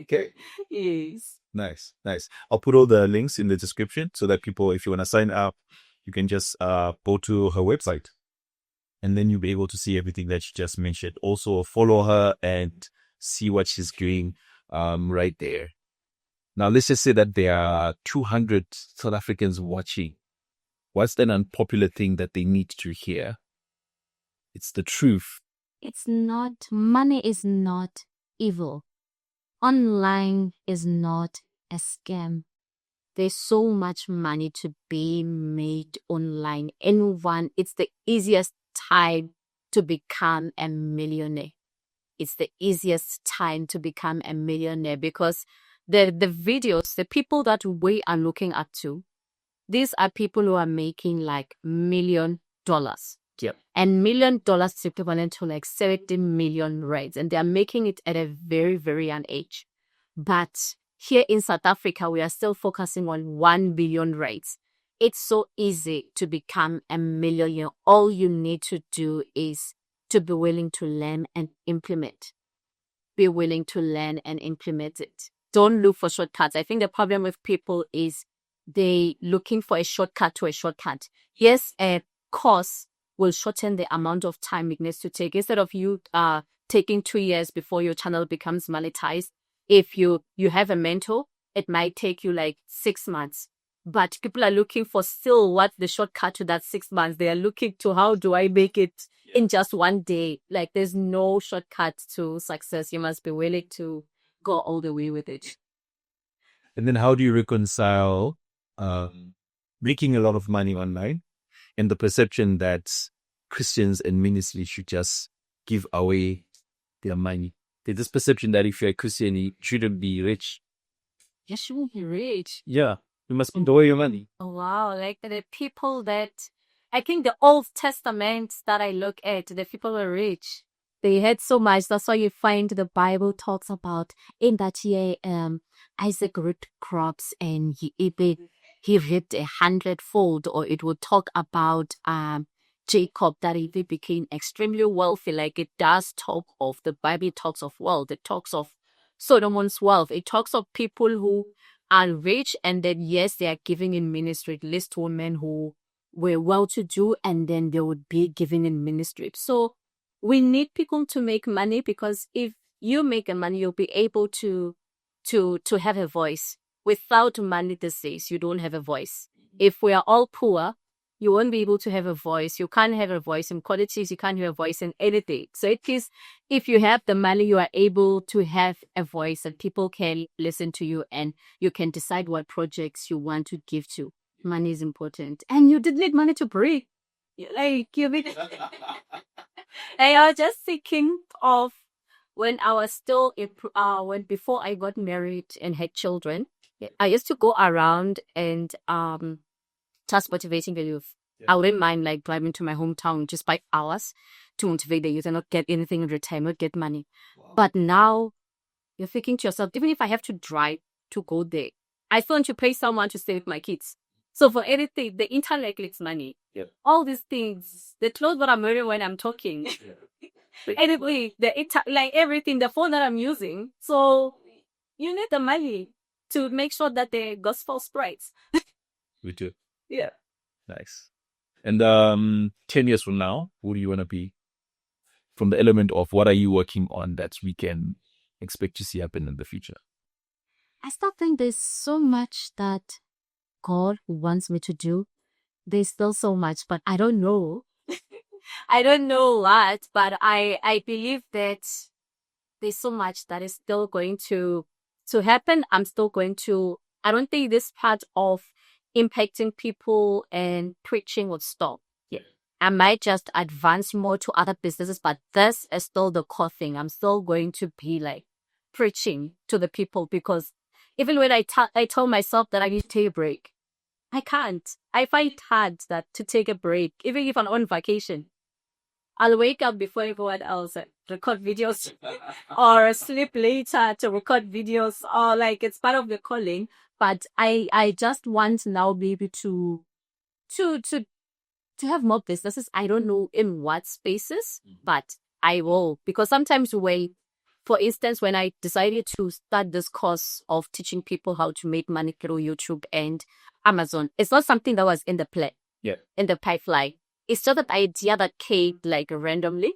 Okay. Yes. Nice. I'll put all the links in the description so that people, if you want to sign up, you can just go to her website and then you'll be able to see everything that she just mentioned. Also follow her and see what she's doing right there. Now, let's just say that there are 200 South Africans watching. What's an unpopular thing that they need to hear? It's the truth. Money is not evil. Online is not a scam. There's so much money to be made online. It's the easiest time to become a millionaire. It's the easiest time to become a millionaire because the videos, the people that we are looking up to, these are people who are making like $1 million. Yep. And $1 million is equivalent to like 70 million rands. And they are making it at a very, very young age. But here in South Africa, we are still focusing on 1 billion rands. It's so easy to become a millionaire. All you need to do is to be willing to learn and implement. Be willing to learn and implement it. Don't look for shortcuts. I think the problem with people is they looking for a shortcut to a shortcut. Yes, a course will shorten the amount of time it needs to take. Instead of you taking 2 years before your channel becomes monetized, if you have a mentor, it might take you like 6 months. But people are looking for still what's the shortcut to that 6 months. They are looking to how do I make it in just one day. Like there's no shortcut to success. You must be willing to go all the way with it. And then how do you reconcile making a lot of money online and the perception that Christians and ministry should just give away their money? There's this perception that if you're a Christian, you shouldn't be rich. Yes, you will be rich. Yeah, you must spend away your money. Oh, wow. Like the people that, I think the Old Testament that I look at, the people were rich. They had so much. That's why you find the Bible talks about in that year, Isaac reaped crops and he reaped 100-fold, or it will talk about Jacob that he became extremely wealthy. Like it does talk of, the Bible talks of wealth. It talks of Solomon's wealth. It talks of people who are rich and then yes, they are giving in ministry. List women who were well-to-do and then they would be giving in ministry. So we need people to make money because if you make money, you'll be able to have a voice. Without money these days, you don't have a voice. If we are all poor, you won't be able to have a voice. You can't have a voice in politics. You can't have a voice in anything. So it is, if you have the money, you are able to have a voice and people can listen to you and you can decide what projects you want to give to. Money is important. And you did need money to breathe. Like, I was just thinking of when I was still, before I got married and had children, I used to go around and just motivating the youth. Yeah. I wouldn't mind like driving to my hometown just by hours to motivate the youth and not get anything in return, not get money. Wow. But now you're thinking to yourself, even if I have to drive to go there, I still want to pay someone to stay with my kids. So for anything, the internet gets money. Yep. All these things, the clothes that I'm wearing when I'm talking. Yeah. Anyway, like everything, the phone that I'm using. So you need the money to make sure that the gospel spreads. We do. Yeah. Nice. And 10 years from now, who do you want to be? From the element of what are you working on that we can expect to see happen in the future? I still think there's so much that God wants me to do. There's still so much, but I don't know. I don't know what, but I believe that there's so much that is still going to happen. I'm still going to, I don't think this part of impacting people and preaching would stop. Yeah. I might just advance more to other businesses, but this is still the core thing. I'm still going to be like preaching to the people because even when I told myself that I need to take a break, I can't. I find it hard that to take a break, even if I'm on vacation. I'll wake up before everyone else and record videos or sleep later to record videos, or like it's part of the calling. But I just want now maybe to to to have more businesses. I don't know in what spaces, but I will, because sometimes for instance, when I decided to start this course of teaching people how to make money through YouTube and Amazon, it's not something that was in the plan, in the pipeline. It's just an idea that came like randomly.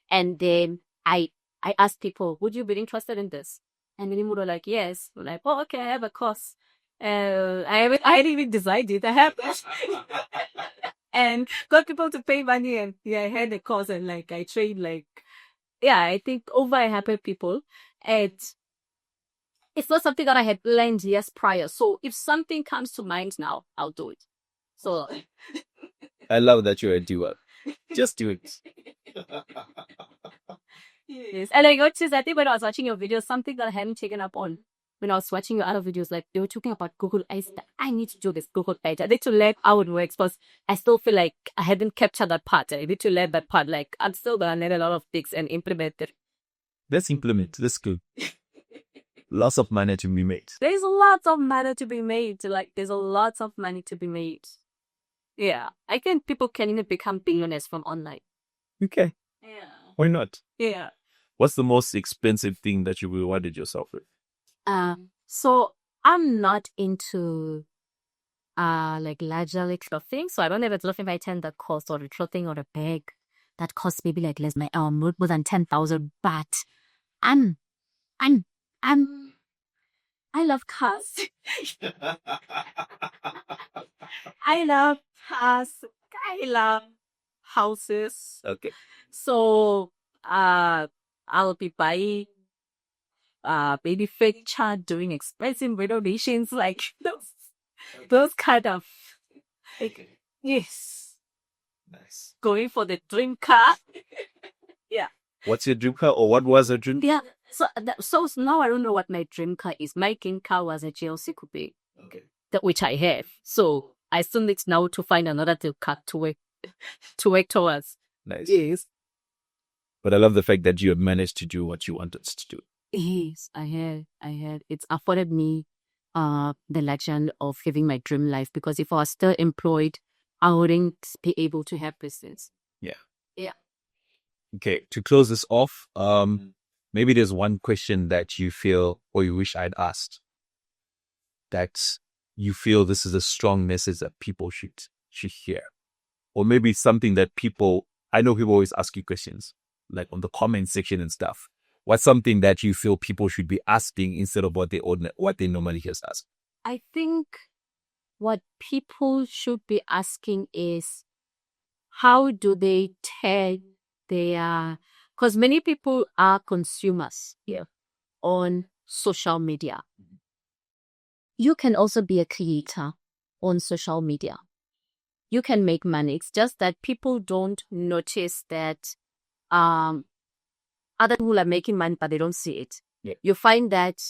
And then I asked people, would you be interested in this? And many people were like, yes. We're like, oh, okay, I have a course. I hadn't even decided. I have and got people to pay money, and I had a course, and like I trained I think over 100 people. And it's not something that I had planned years prior. So if something comes to mind now, I'll do it. So I love that you're a doer. Just do it. yes. And I noticed, I think when I was watching your videos, something that I hadn't taken up on when I was watching your other videos, like they were talking about Google. I said, I need to do this Google page. I need to learn how it works, because I still feel like I hadn't captured that part. I need to learn that part. Like I'm still gonna learn a lot of things and implement it. Let's implement. Let's go. Lots of money to be made. There's lots of money to be made. Like there's a lot of money to be made. Yeah, I think people can even become billionaires from online. Okay. Yeah. Why not? Yeah. What's the most expensive thing that you rewarded yourself with? So I'm not into like luxury clothing. So I don't have a clothing item that costs, or a clothing or a bag that costs maybe like less than more than 10,000. But I love cars. I love cars. I love houses. Okay. So I'll be buying maybe furniture, doing expensive renovations, like those kind of like, yes. Nice. Going for the dream car. Yeah. What's your dream car, or what was a dream? Yeah. So now I don't know what my dream car is. My dream car was a GLC coupe. Okay. Which I have. So I still need now to find another car to work towards. Nice. Yes. But I love the fact that you have managed to do what you wanted to do. Yes, I had. It's afforded me the luxury of living my dream life, because if I was still employed, I wouldn't be able to have business. Yeah. Yeah. Okay. To close this off, maybe there's one question that you feel, or you wish I'd asked, that you feel this is a strong message that people should hear, or maybe something that I know people always ask you questions like on the comment section and stuff. What's something that you feel people should be asking instead of what they normally just ask? I think what people should be asking is, how do they tell because many people are consumers on social media. You can also be a creator on social media. You can make money. It's just that people don't notice that other people are making money, but they don't see it. Yeah. You find that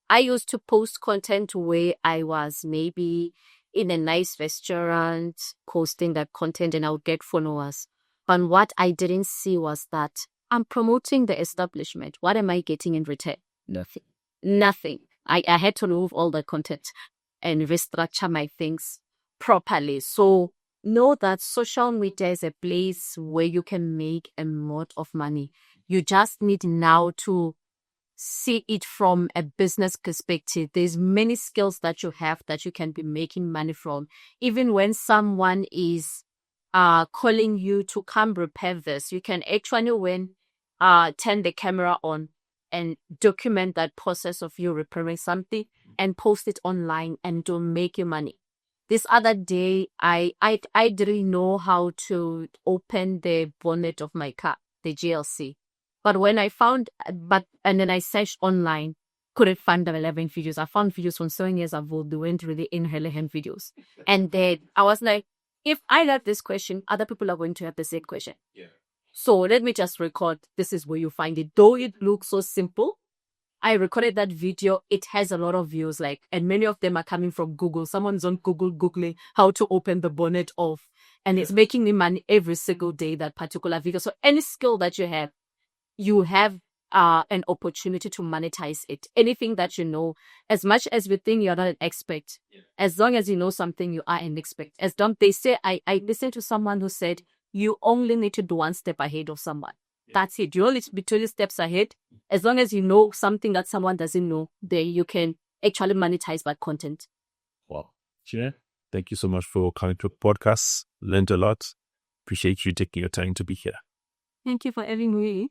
I used to post content where I was maybe in a nice restaurant posting that content, and I would get followers. But what I didn't see was that I'm promoting the establishment. What am I getting in return? Nothing. I had to remove all the content and restructure my things properly. So know that social media is a place where you can make a lot of money. You just need now to see it from a business perspective. There's many skills that you have that you can be making money from. Even when someone is calling you to come repair this, you can actually turn the camera on and document that process of you repairing something and post it online and to make your money. This other day, I didn't know how to open the bonnet of my car, the GLC. But when I found, and then I searched online, couldn't find the relevant videos. I found videos from 7 years ago. They weren't really irrelevant videos. And then I was like, if I got this question, other people are going to have the same question. Yeah. So let me just record. This is where you find it. Though it looks so simple, I recorded that video. It has a lot of views, and many of them are coming from Google. Someone's on Google Googling how to open the bonnet of and it's making me money every single day, that particular video. So any skill that you have an opportunity to monetize it. Anything that you know, as much as we think you're not an expert, as long as you know something, you are an expert. They say, I listened to someone who said, you only need to do one step ahead of someone. That's it. You only need to be 20 steps ahead. As long as you know something that someone doesn't know, then you can actually monetize that content. Wow. Xiren, thank you so much for coming to the podcast. Learned a lot. Appreciate you taking your time to be here. Thank you for having me.